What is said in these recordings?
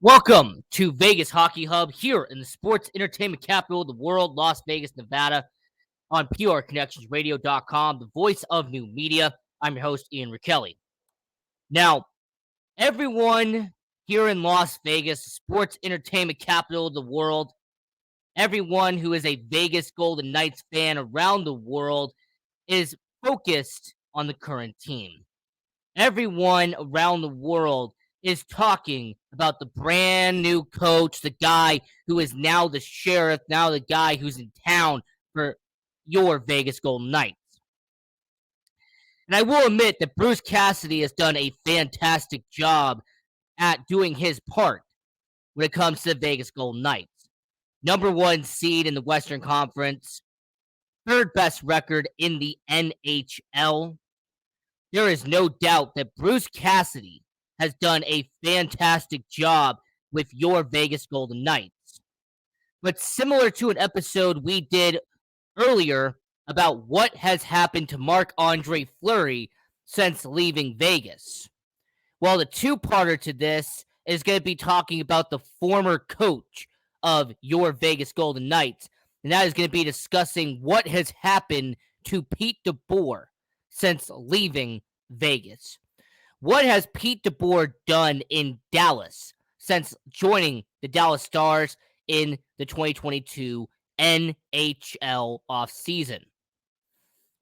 Welcome to Vegas Hockey Hub here in the sports entertainment capital of the world, Las Vegas, Nevada, on PRConnectionsRadio.com, the voice of new media. I'm your host, Ian Rachiele. Now, everyone here in Las Vegas, the sports entertainment capital of the world, everyone who is a Vegas Golden Knights fan around the world is focused on the current team. Everyone around the world is talking about the brand new coach, the guy who is now the sheriff, now the guy who's in town for your Vegas Golden Knights. And I will admit that Bruce Cassidy has done a fantastic job at doing his part when it comes to the Vegas Golden Knights. Number one seed in the Western Conference, third best record in the NHL. There is no doubt that Bruce Cassidy has done a fantastic job with your Vegas Golden Knights. But similar to an episode we did earlier about what has happened to Marc-Andre Fleury since leaving Vegas. Well, the two-parter to this is going to be talking about the former coach of your Vegas Golden Knights, and that is going to be discussing what has happened to Pete DeBoer since leaving Vegas. What has Pete DeBoer done in Dallas since joining the Dallas Stars in the 2022 NHL offseason?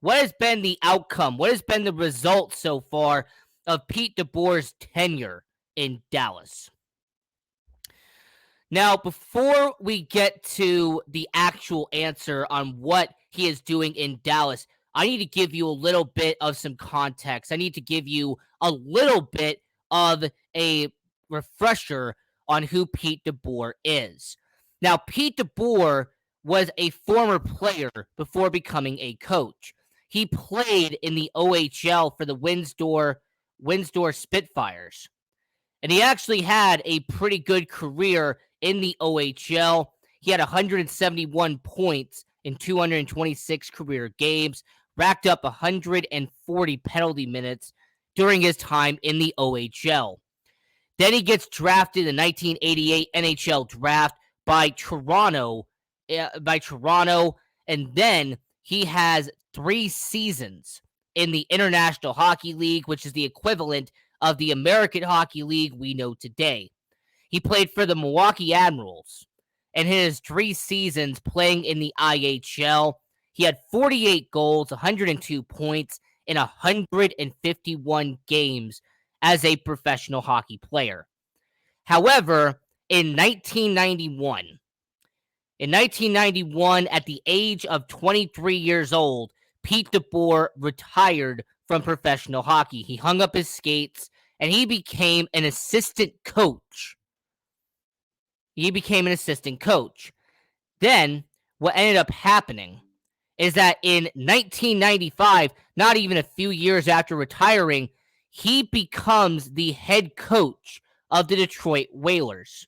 What has been the outcome? What has been the result so far of Pete DeBoer's tenure in Dallas? Now, before we get to the actual answer on what he is doing in Dallas, I need to give you a little bit of some context. I need to give you a little bit of a refresher on who Pete DeBoer is. Now, Pete DeBoer was a former player before becoming a coach. He played in the OHL for the Windsor Spitfires. And he actually had a pretty good career in the OHL. He had 171 points in 226 career games, racked up 140 penalty minutes during his time in the OHL. Then he gets drafted in the 1988 NHL draft by Toronto, and then he has 3 seasons in the International Hockey League, which is the equivalent of the American Hockey League we know today. He played for the Milwaukee Admirals, and in his 3 seasons playing in the IHL, he had 48 goals, 102 points in 151 games as a professional hockey player. However, in 1991, at the age of 23 years old, Pete DeBoer retired from professional hockey. He hung up his skates and he became an assistant coach. Then, what ended up happening is that in 1995, not even a few years after retiring, he becomes the head coach of the Detroit Whalers.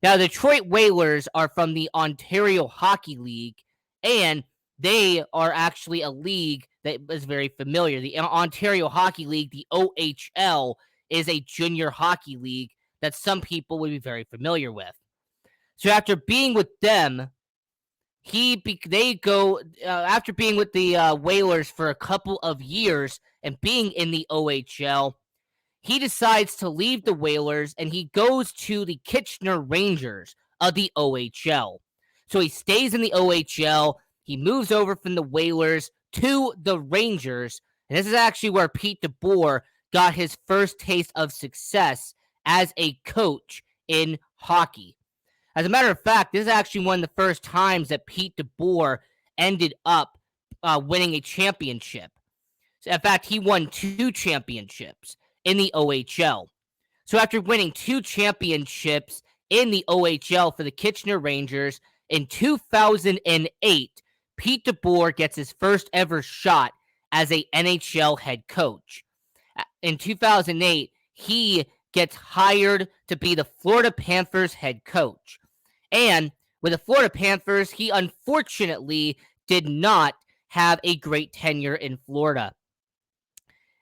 Now, the Detroit Whalers are from the Ontario Hockey League, and they are actually a league that is very familiar. The Ontario Hockey League, the OHL, is a junior hockey league that some people would be very familiar with. So after being with them, after being with the Whalers for a couple of years and being in the OHL, he decides to leave the Whalers and he goes to the Kitchener Rangers of the OHL. So he stays in the OHL. He moves over from the Whalers to the Rangers. And this is actually where Pete DeBoer got his first taste of success as a coach in hockey. As a matter of fact, this is actually one of the first times that Pete DeBoer ended up winning a championship. So in fact, he won 2 championships in the OHL. So after winning 2 championships in the OHL for the Kitchener Rangers, in 2008, Pete DeBoer gets his first ever shot as a NHL head coach. In 2008, he gets hired to be the Florida Panthers head coach. And with the Florida Panthers, he unfortunately did not have a great tenure in Florida.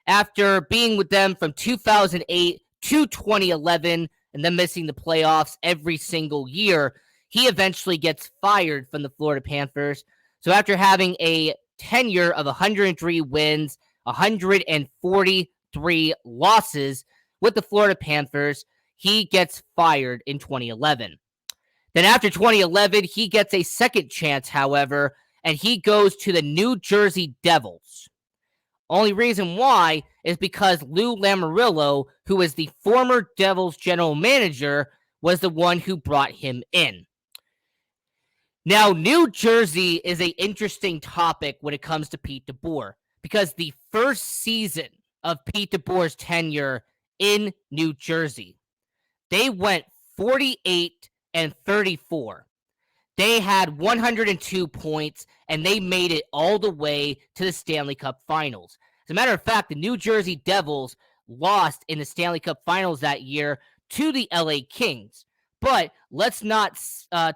After being with them from 2008 to 2011, and then missing the playoffs every single year, he eventually gets fired from the Florida Panthers. So after having a tenure of 103 wins, 143 losses with the Florida Panthers, he gets fired in 2011. Then after 2011, he gets a second chance, however, and he goes to the New Jersey Devils. Only reason why is because Lou Lamoriello, who was the former Devils general manager, was the one who brought him in. Now, New Jersey is an interesting topic when it comes to Pete DeBoer, because the first season of Pete DeBoer's tenure in New Jersey, they went 48-34. They had 102 points, and they made it all the way to the Stanley Cup Finals. As a matter of fact, the New Jersey Devils lost in the Stanley Cup Finals that year to the LA Kings. But let's not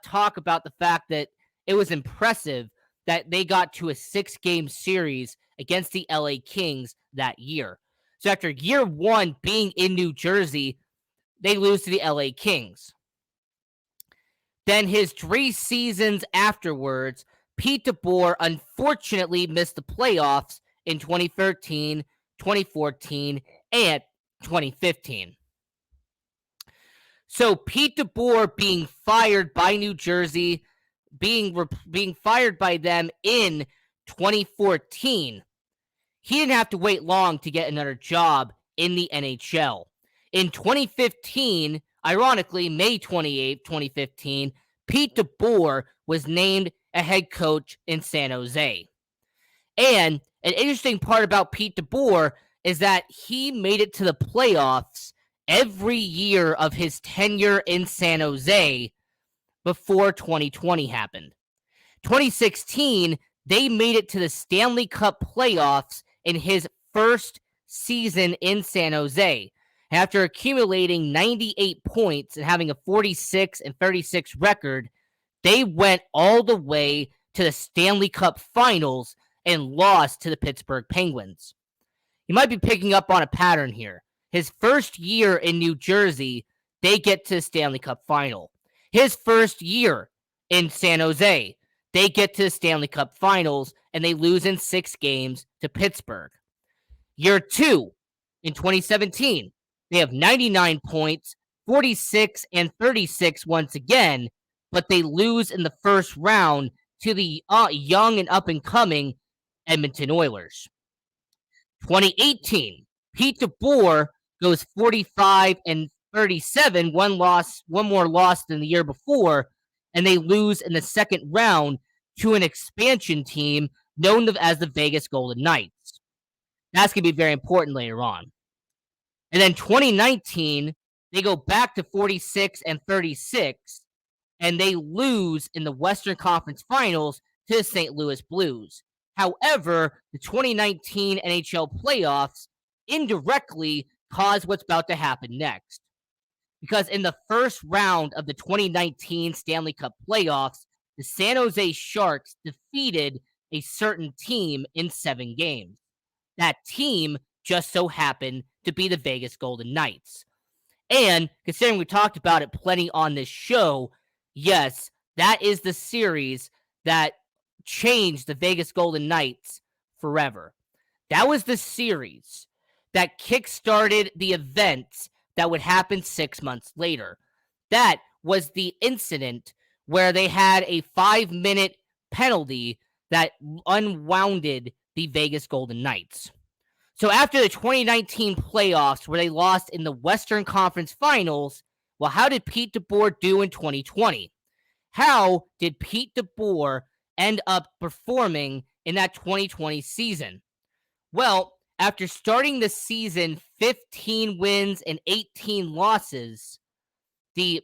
talk about the fact that it was impressive that they got to a 6-game series against the LA Kings that year. So after year one being in New Jersey, they lose to the LA Kings. Then his 3 seasons afterwards, Pete DeBoer unfortunately missed the playoffs in 2013, 2014, and 2015. So Pete DeBoer being fired by New Jersey, being fired by them in 2014, he didn't have to wait long to get another job in the NHL. In 2015, ironically, May 28, 2015, Pete DeBoer was named a head coach in San Jose. And an interesting part about Pete DeBoer is that he made it to the playoffs every year of his tenure in San Jose before 2020 happened. 2016, they made it to the Stanley Cup playoffs in his first season in San Jose. After accumulating 98 points and having a 46-36 record, they went all the way to the Stanley Cup Finals and lost to the Pittsburgh Penguins. You might be picking up on a pattern here. His first year in New Jersey, they get to the Stanley Cup Final. His first year in San Jose, they get to the Stanley Cup Finals, and they lose in 6 games to Pittsburgh. Year 2, in 2017, they have 99 points, 46-36 once again, but they lose in the first round to the young and up-and-coming Edmonton Oilers. 2018, Pete DeBoer goes 45-37, one more loss than the year before, and they lose in the second round to an expansion team known as the Vegas Golden Knights. That's going to be very important later on. And then 2019, they go back to 46-36, and they lose in the Western Conference Finals to the St. Louis Blues. However, the 2019 NHL playoffs indirectly caused what's about to happen next. Because in the first round of the 2019 Stanley Cup playoffs, the San Jose Sharks defeated a certain team in 7 games. That team just so happened to be the Vegas Golden Knights. And considering we talked about it plenty on this show, yes, that is the series that changed the Vegas Golden Knights forever. That was the series that kickstarted the events that would happen 6 months later. That was the incident where they had a 5-minute penalty that unwounded the Vegas Golden Knights. So after the 2019 playoffs where they lost in the Western Conference Finals, well, how did Pete DeBoer do in 2020? How did Pete DeBoer end up performing in that 2020 season? Well, after starting the season 15 wins and 18 losses, the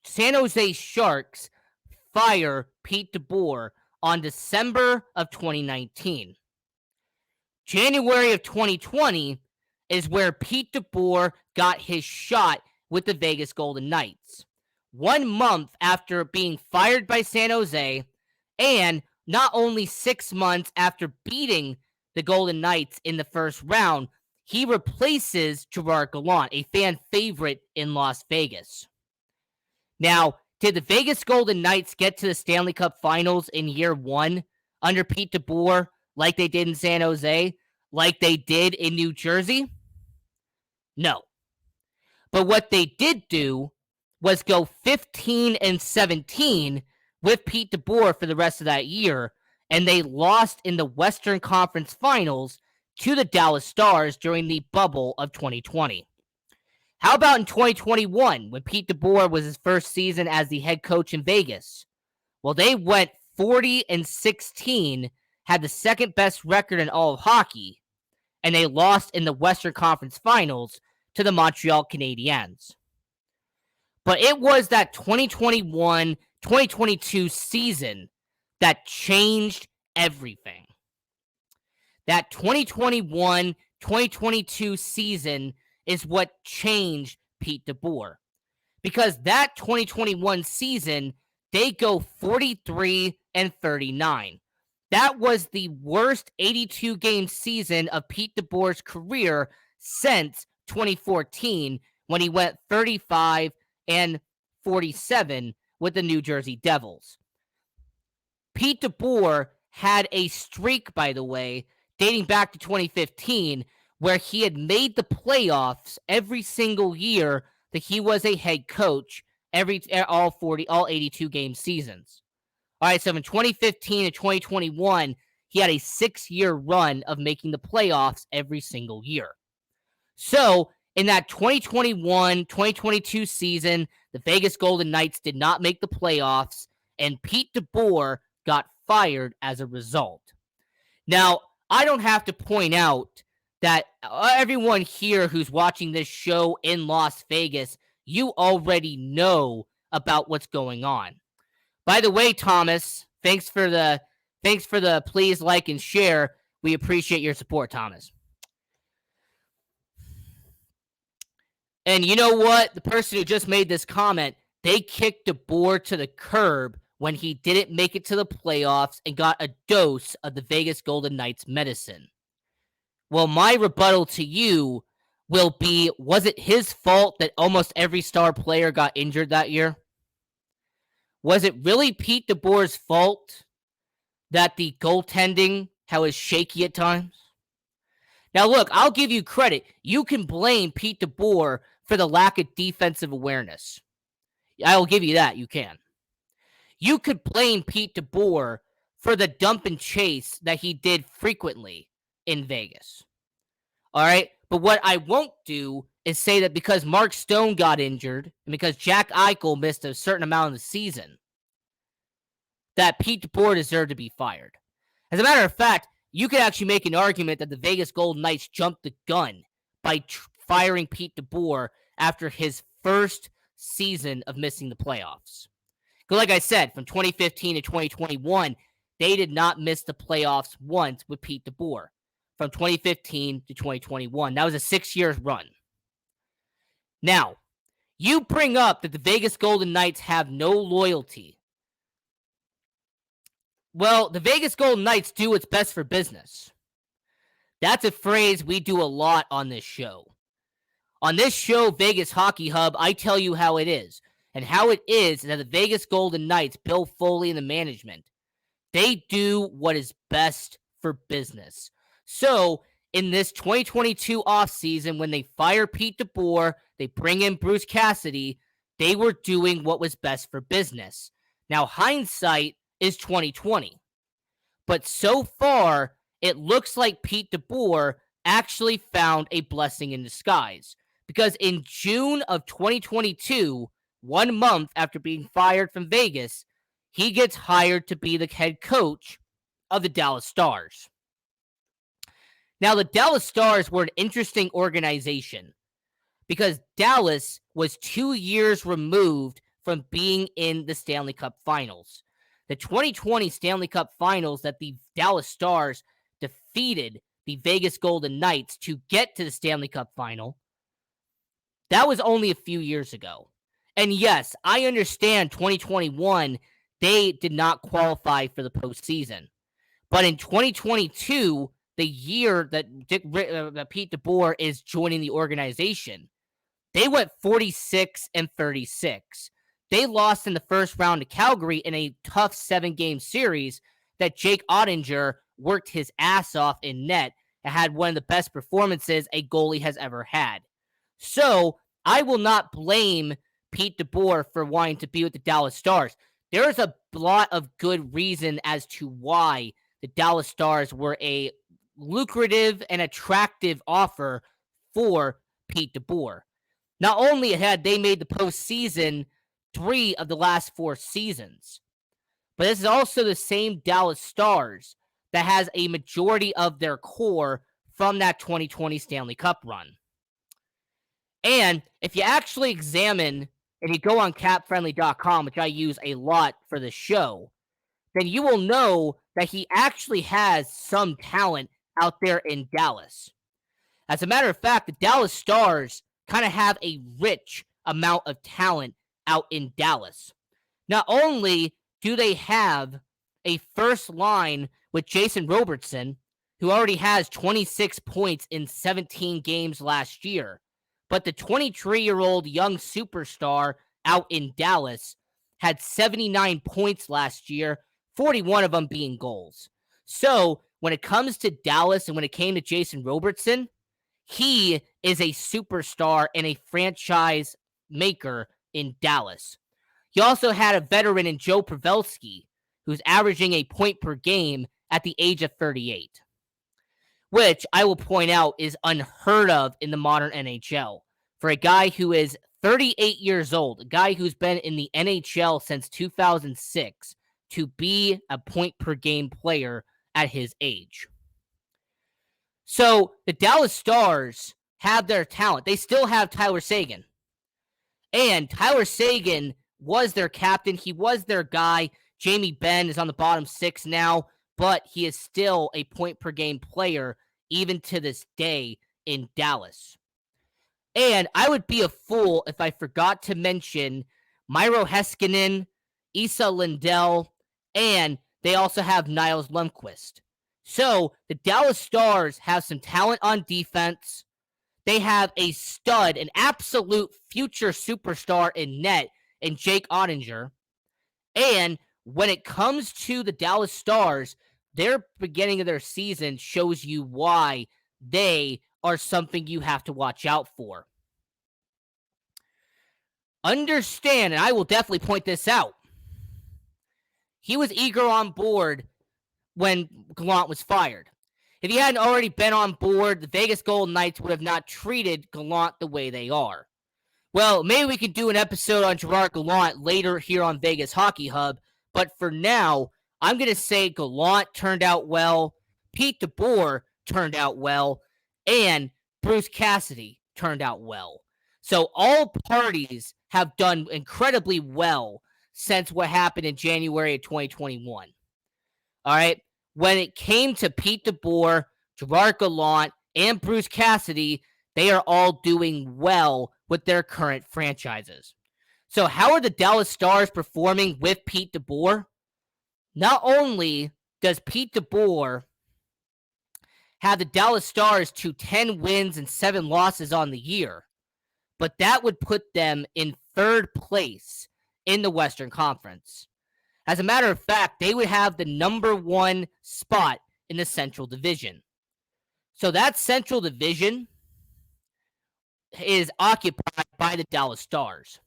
San Jose Sharks fire Pete DeBoer on December of 2019. January of 2020 is where Pete DeBoer got his shot with the Vegas Golden Knights. 1 month after being fired by San Jose, and not only 6 months after beating the Golden Knights in the first round, he replaces Gerard Gallant, a fan favorite in Las Vegas. Now, did the Vegas Golden Knights get to the Stanley Cup Finals in year one under Pete DeBoer like they did in San Jose, like they did in New Jersey? No. But what they did do was go 15-17 with Pete DeBoer for the rest of that year, and they lost in the Western Conference Finals to the Dallas Stars during the bubble of 2020. How about in 2021 when Pete DeBoer was his first season as the head coach in Vegas? Well, they went 40-16, had the second best record in all of hockey, and they lost in the Western Conference Finals to the Montreal Canadiens. But it was that 2021-2022 season that changed everything. That 2021-2022 season is what changed Pete DeBoer. Because that 2021 season, they go 43-39. That was the worst 82-game season of Pete DeBoer's career since 2014, when he went 35-47 with the New Jersey Devils. Pete DeBoer had a streak, by the way, dating back to 2015, where he had made the playoffs every single year that he was a head coach, all 82 game seasons. All right, so from 2015 to 2021, he had a 6-year run of making the playoffs every single year. So in that 2021-2022 season, the Vegas Golden Knights did not make the playoffs, and Pete DeBoer got fired as a result. Now, I don't have to point out that everyone here who's watching this show in Las Vegas, you already know about what's going on. By the way, Thomas, thanks for the please like and share. We appreciate your support, Thomas. And you know what? The person who just made this comment, they kicked DeBoer to the curb when he didn't make it to the playoffs and got a dose of the Vegas Golden Knights medicine. Well, my rebuttal to you will be, was it his fault that almost every star player got injured that year? Was it really Pete DeBoer's fault that the goaltending was shaky at times? Now, look, I'll give you credit. You can blame Pete DeBoer for the lack of defensive awareness. I'll give you that. You can. You could blame Pete DeBoer for the dump and chase that he did frequently in Vegas. All right? But what I won't do is say that because Mark Stone got injured and because Jack Eichel missed a certain amount of the season, that Pete DeBoer deserved to be fired. As a matter of fact, you could actually make an argument that the Vegas Golden Knights jumped the gun by firing Pete DeBoer after his first season of missing the playoffs. Because like I said, from 2015 to 2021, they did not miss the playoffs once with Pete DeBoer. From 2015 to 2021. That was a 6-year run. Now, you bring up that the Vegas Golden Knights have no loyalty. Well, the Vegas Golden Knights do what's best for business. That's a phrase we do a lot on this show. On this show, Vegas Hockey Hub, I tell you how it is. And how it is that the Vegas Golden Knights, Bill Foley and the management, they do what is best for business. So, in this 2022 offseason, when they fire Pete DeBoer, they bring in Bruce Cassidy, they were doing what was best for business. Now, hindsight is 2020. But so far, it looks like Pete DeBoer actually found a blessing in disguise. Because in June of 2022, 1 month after being fired from Vegas, he gets hired to be the head coach of the Dallas Stars. Now, the Dallas Stars were an interesting organization because Dallas was 2 years removed from being in the Stanley Cup Finals. The 2020 Stanley Cup Finals that the Dallas Stars defeated the Vegas Golden Knights to get to the Stanley Cup Final, that was only a few years ago. And yes, I understand 2021, they did not qualify for the postseason. But in 2022, the year that Pete DeBoer is joining the organization. They went 46-36. They lost in the first round to Calgary in a tough 7-game series that Jake Ottinger worked his ass off in net and had one of the best performances a goalie has ever had. So I will not blame Pete DeBoer for wanting to be with the Dallas Stars. There's a lot of good reason as to why the Dallas Stars were a lucrative and attractive offer for Pete DeBoer. Not only had they made the postseason 3 of the last 4 seasons, but this is also the same Dallas Stars that has a majority of their core from that 2020 Stanley Cup run. And if you actually examine and you go on capfriendly.com, which I use a lot for the show, then you will know that he actually has some talent out there in Dallas. As a matter of fact, the Dallas Stars kind of have a rich amount of talent out in Dallas. Not only do they have a first line with Jason Robertson, who already has 26 points in 17 games last year, but the 23-year-old young superstar out in Dallas had 79 points last year, 41 of them being goals. So when it comes to Dallas and when it came to Jason Robertson, he is a superstar and a franchise maker in Dallas. He also had a veteran in Joe Pavelski, who's averaging a point per game at the age of 38, which I will point out is unheard of in the modern NHL. For a guy who is 38 years old, a guy who's been in the NHL since 2006, to be a point per game player at his age. So the Dallas Stars have their talent. They still have Tyler Seguin. And Tyler Seguin was their captain. He was their guy. Jamie Benn is on the bottom 6 now, but he is still a point per game player even to this day in Dallas. And I would be a fool if I forgot to mention Miro Heiskanen, Esa Lindell, and they also have Niles Lundqvist. So the Dallas Stars have some talent on defense. They have a stud, an absolute future superstar in net in Jake Ottinger. And when it comes to the Dallas Stars, their beginning of their season shows you why they are something you have to watch out for. Understand, and I will definitely point this out, he was eager on board when Gallant was fired. If he hadn't already been on board, the Vegas Golden Knights would have not treated Gallant the way they are. Well, maybe we can do an episode on Gerard Gallant later here on Vegas Hockey Hub, but for now, I'm going to say Gallant turned out well, Pete DeBoer turned out well, and Bruce Cassidy turned out well. So all parties have done incredibly well since what happened in January of 2021. All right? When it came to Pete DeBoer, Gerard Gallant, and Bruce Cassidy, they are all doing well with their current franchises. So how are the Dallas Stars performing with Pete DeBoer? Not only does Pete DeBoer have the Dallas Stars to 10 wins and 7 losses on the year, but that would put them in 3rd place in the Western Conference. As a matter of fact, they would have the number 1 spot in the Central Division. So that Central Division is occupied by the Dallas Stars.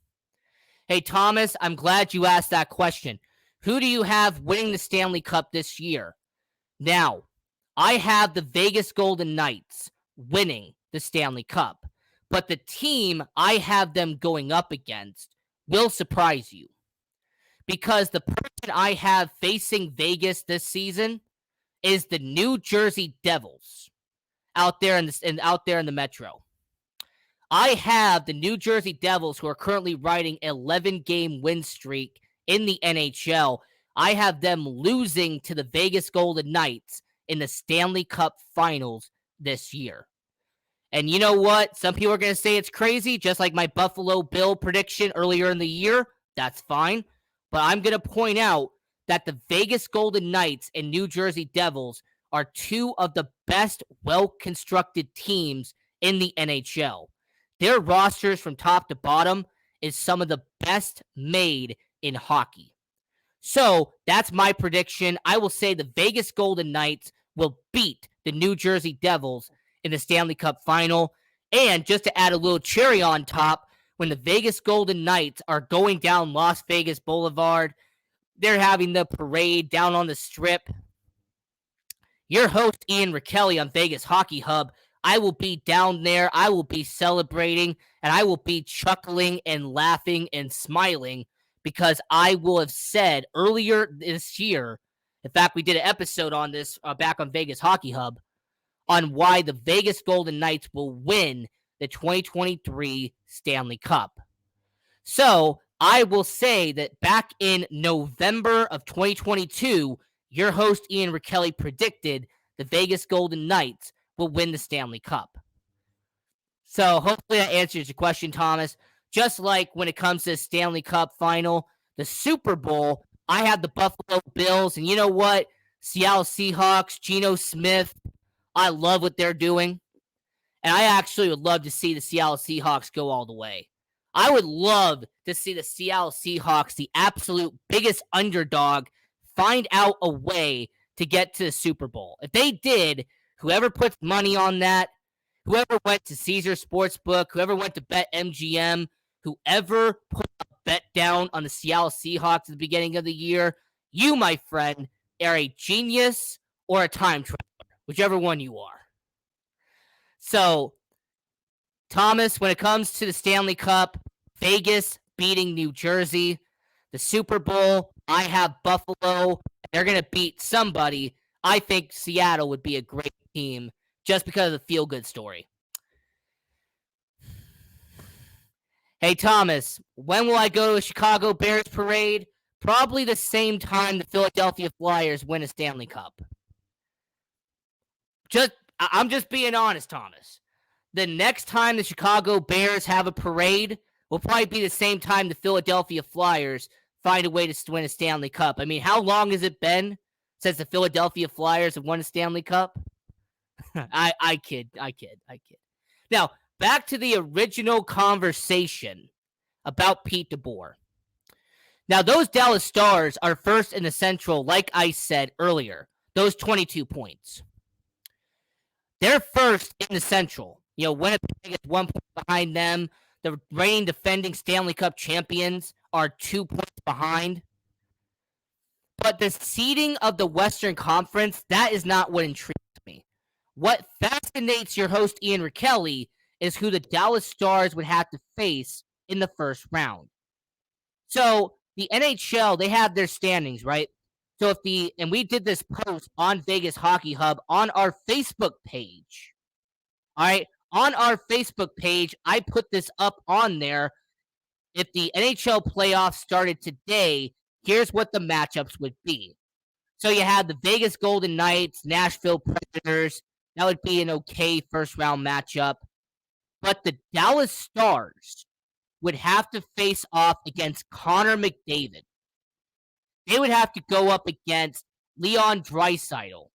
Hey, Thomas, I'm glad you asked that question. Who do you have winning the Stanley Cup this year? Now, I have the Vegas Golden Knights winning the Stanley Cup, but the team I have them going up against will surprise you. Because the person I have facing Vegas this season is the New Jersey Devils out there in the Metro. I have the New Jersey Devils, who are currently riding an 11-game win streak in the NHL. I have them losing to the Vegas Golden Knights in the Stanley Cup Finals this year. And you know what? Some people are going to say it's crazy, just like my Buffalo Bill prediction earlier in the year. That's fine. But I'm going to point out that the Vegas Golden Knights and New Jersey Devils are two of the best well-constructed teams in the NHL. Their rosters from top to bottom is some of the best made in hockey. So that's my prediction. I will say the Vegas Golden Knights will beat the New Jersey Devils in the Stanley Cup final. And just to add a little cherry on top, when the Vegas Golden Knights are going down Las Vegas Boulevard, they're having the parade down on the strip. Your host, Ian Rachiele on Vegas Hockey Hub, I will be down there. I will be celebrating, and I will be chuckling and laughing and smiling because I will have said earlier this year, in fact, we did an episode on this back on Vegas Hockey Hub, on why the Vegas Golden Knights will win the 2023 Stanley Cup. So I will say that back in November of 2022, your host Ian Rachiele predicted the Vegas Golden Knights will win the Stanley Cup. So hopefully that answers your question, Thomas. Just like when it comes to the Stanley Cup final, the Super Bowl, I have the Buffalo Bills, and you know what? Seattle Seahawks, Geno Smith, I love what they're doing. And I actually would love to see the Seattle Seahawks go all the way. I would love to see the Seattle Seahawks, the absolute biggest underdog, find out a way to get to the Super Bowl. If they did, whoever puts money on that, whoever went to Caesar Sportsbook, whoever went to BetMGM, whoever put a bet down on the Seattle Seahawks at the beginning of the year, you, my friend, are a genius or a time traveler, whichever one you are. So, Thomas, when it comes to the Stanley Cup, Vegas beating New Jersey, the Super Bowl, I have Buffalo. They're going to beat somebody. I think Seattle would be a great team just because of the feel-good story. Hey, Thomas, when will I go to a Chicago Bears parade? Probably the same time the Philadelphia Flyers win a Stanley Cup. I'm just being honest, Thomas. The next time the Chicago Bears have a parade will probably be the same time the Philadelphia Flyers find a way to win a Stanley Cup. I mean, how long has it been since the Philadelphia Flyers have won a Stanley Cup? I kid. Now, back to the original conversation about Pete DeBoer. Now, those Dallas Stars are first in the Central, like I said earlier, those 22 points. They're first in the Central. You know, Winnipeg is 1 point behind them. The reigning defending Stanley Cup champions are 2 points behind. But the seeding of the Western Conference, that is not what intrigues me. What fascinates your host, Ian Rachiele, is who the Dallas Stars would have to face in the first round. So, the NHL, they have their standings, right? So and we did this post on Vegas Hockey Hub on our Facebook page. All right. On our Facebook page, I put this up on there. If the NHL playoffs started today, here's what the matchups would be. So you have the Vegas Golden Knights, Nashville Predators. That would be an okay first round matchup. But the Dallas Stars would have to face off against Connor McDavid. They would have to go up against Leon Draisaitl.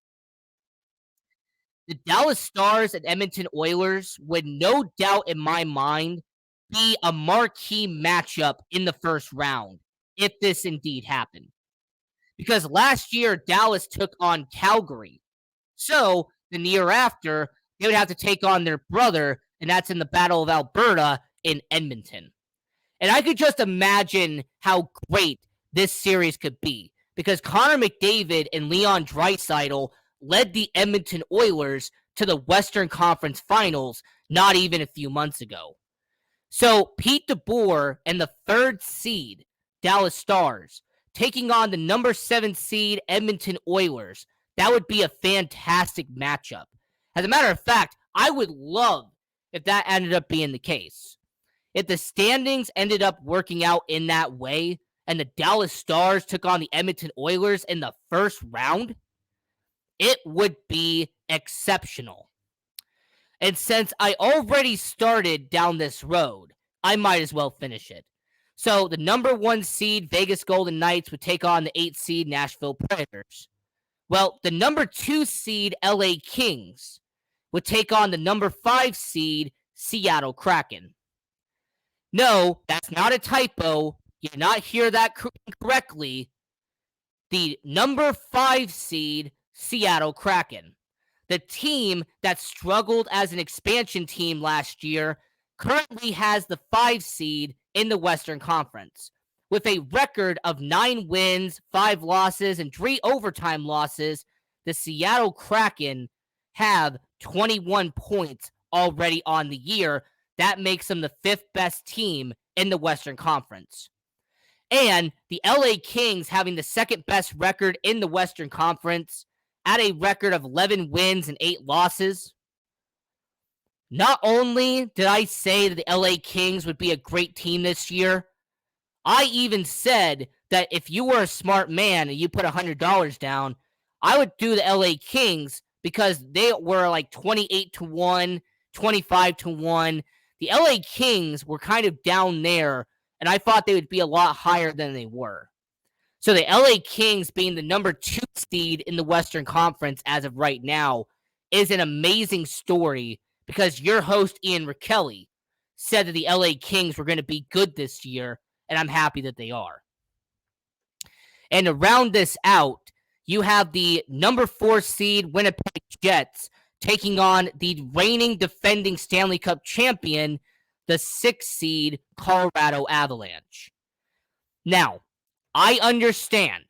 The Dallas Stars and Edmonton Oilers would no doubt in my mind be a marquee matchup in the first round if this indeed happened. Because last year, Dallas took on Calgary. So the year after, they would have to take on their brother, and that's in the Battle of Alberta in Edmonton. And I could just imagine how great this series could be. Because Connor McDavid and Leon Draisaitl led the Edmonton Oilers to the Western Conference Finals not even a few months ago. So Pete DeBoer and the third seed Dallas Stars taking on the number 7 seed Edmonton Oilers, that would be a fantastic matchup. As a matter of fact, I would love if that ended up being the case. If the standings ended up working out in that way and the Dallas Stars took on the Edmonton Oilers in the first round, it would be exceptional. And since I already started down this road, I might as well finish it. So the number 1 seed Vegas Golden Knights would take on the 8 seed Nashville Predators. Well, the number 2 seed LA Kings would take on the number 5 seed Seattle Kraken. No, that's not a typo. You did not hear that correctly. The number 5 seed Seattle Kraken. The team that struggled as an expansion team last year currently has the 5 seed in the Western Conference. With a record of 9 wins, 5 losses, and 3 overtime losses, the Seattle Kraken have 21 points already on the year. That makes them the 5th best team in the Western Conference. And the LA Kings having the 2nd best record in the Western Conference at a record of 11 wins and 8 losses. Not only did I say that the LA Kings would be a great team this year, I even said that if you were a smart man and you put $100 down, I would do the LA Kings because they were like 28-1, 25-1. The LA Kings were kind of down there, and I thought they would be a lot higher than they were. So the LA Kings being the number 2 seed in the Western Conference as of right now is an amazing story because your host, Ian Rachiele, said that the LA Kings were going to be good this year, and I'm happy that they are. And to round this out, you have the number 4 seed Winnipeg Jets taking on the reigning defending Stanley Cup champion, the 6 seed Colorado Avalanche. Now, I understand.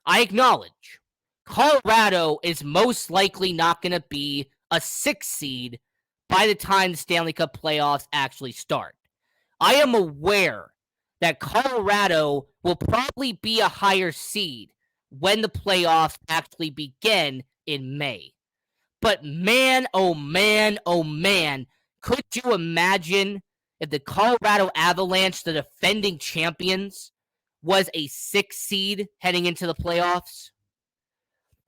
I acknowledge. Colorado is most likely not going to be a 6 seed by the time the Stanley Cup playoffs actually start. I am aware that Colorado will probably be a higher seed when the playoffs actually begin in May. But man, oh man, oh man, could you imagine if the Colorado Avalanche, the defending champions, was a 6 seed heading into the playoffs?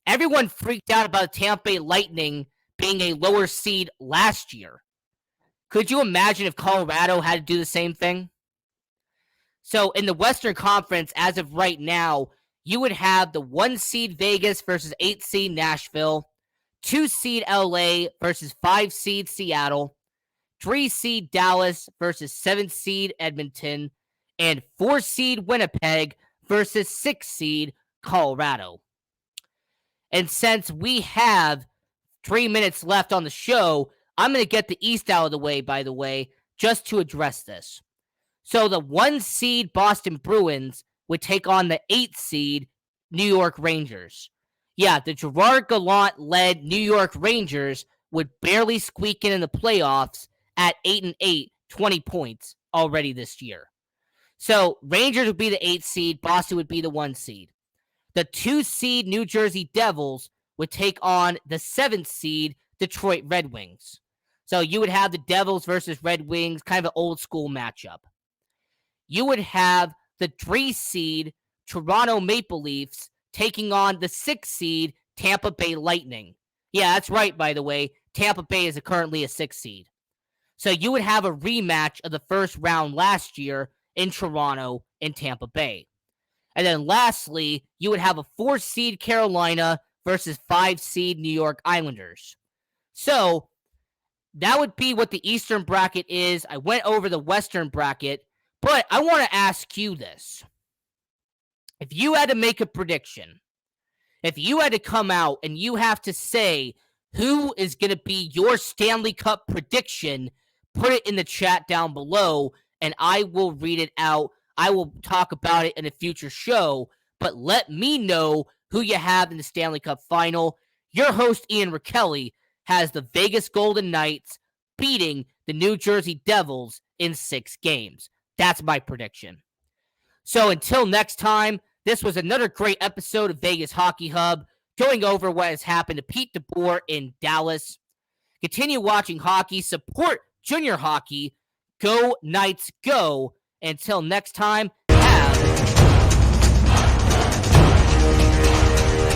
Everyone freaked out about Tampa Bay Lightning being a lower seed last year. Could you imagine if Colorado had to do the same thing? So in the Western Conference, as of right now, you would have the 1 seed Vegas versus 8 seed Nashville, 2 seed LA versus 5 seed Seattle, 3 seed Dallas versus 7 seed Edmonton, and 4 seed Winnipeg versus 6 seed Colorado. And since we have 3 minutes left on the show, I'm going to get the East out of the way, by the way, just to address this. So the 1 seed Boston Bruins would take on the 8 seed New York Rangers. Yeah, the Gerard Gallant-led New York Rangers would barely squeak in the playoffs at 8-8, 20 points already this year. So Rangers would be the 8 seed, Boston would be the 1 seed. The 2 seed New Jersey Devils would take on the 7th seed Detroit Red Wings. So you would have the Devils versus Red Wings, kind of an old school matchup. You would have the 3 seed Toronto Maple Leafs taking on the 6 seed Tampa Bay Lightning. Yeah, that's right, by the way. Tampa Bay is currently a 6 seed. So you would have a rematch of the first round last year in Toronto and Tampa Bay. And then lastly, you would have a 4 seed Carolina versus 5 seed New York Islanders. So that would be what the Eastern bracket is. I went over the Western bracket, but I want to ask you this. If you had to make a prediction, if you had to come out and you have to say who is going to be your Stanley Cup prediction, put it in the chat down below, and I will read it out. I will talk about it in a future show, but let me know who you have in the Stanley Cup final. Your host, Ian Rachiele, has the Vegas Golden Knights beating the New Jersey Devils in 6 games. That's my prediction. So until next time, this was another great episode of Vegas Hockey Hub, going over what has happened to Pete DeBoer in Dallas. Continue watching hockey, support junior hockey. Go Knights, go. Until next time,